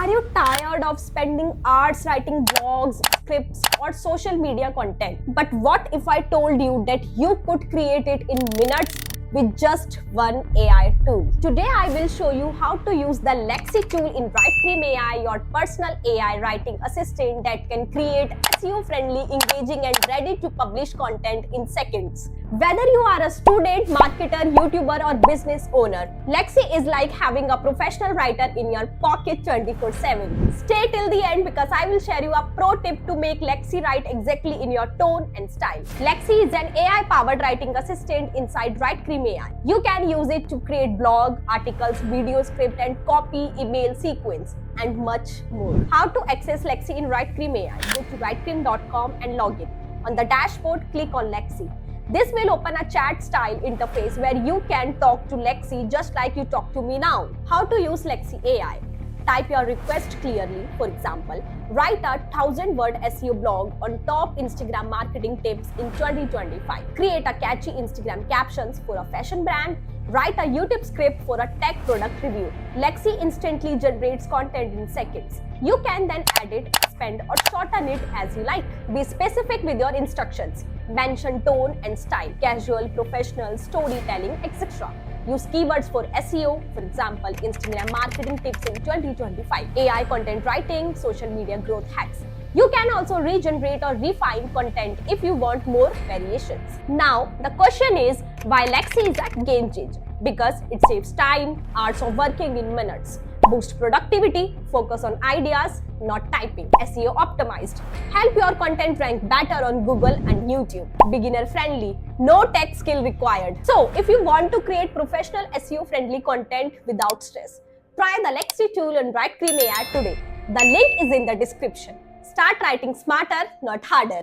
Are you tired of spending hours writing blogs, scripts, or social media content? But what if I told you that you could create it in minutes with just one AI tool? Today I will show you how to use the Lexi tool in Writecream AI, your personal AI writing assistant that can create SEO-friendly, engaging, and ready to publish content in seconds. Whether you are a student, marketer, YouTuber, or business owner, Lexi is like having a professional writer in your pocket 24/7. Stay till the end because I will share you a pro tip to make Lexi write exactly in your tone and style. Lexi is an AI-powered writing assistant inside Writecream AI. You can use it to create blog, articles, video script, and copy, email sequence, and much more. How to access Lexi in Writecream AI? Go to writecream.com and log in. On the dashboard, click on Lexi. This will open a chat-style interface where you can talk to Lexi just like you talk to me now. How to use Lexi AI? Type your request clearly. For example, write a 1000-word SEO blog on top Instagram marketing tips in 2025. Create a catchy Instagram captions for a fashion brand. Write a YouTube script for a tech product review. Lexi instantly generates content in seconds. You can then edit, expand, or shorten it as you like. Be specific with your instructions. Mention tone and style, casual, professional, storytelling, etc. Use keywords for SEO, for example, Instagram marketing tips in 2025, AI content writing, social media growth hacks. You can also regenerate or refine content if you want more variations. Now, the question is why Lexi is a game changer? Because it saves time, hours of working in minutes. Boost productivity, focus on ideas, not typing. SEO optimized. Help your content rank better on Google and YouTube. Beginner friendly. No tech skill required. So, if you want to create professional SEO friendly content without stress, try the Lexi tool and Writecream AI today. The link is in the description. Start writing smarter, not harder.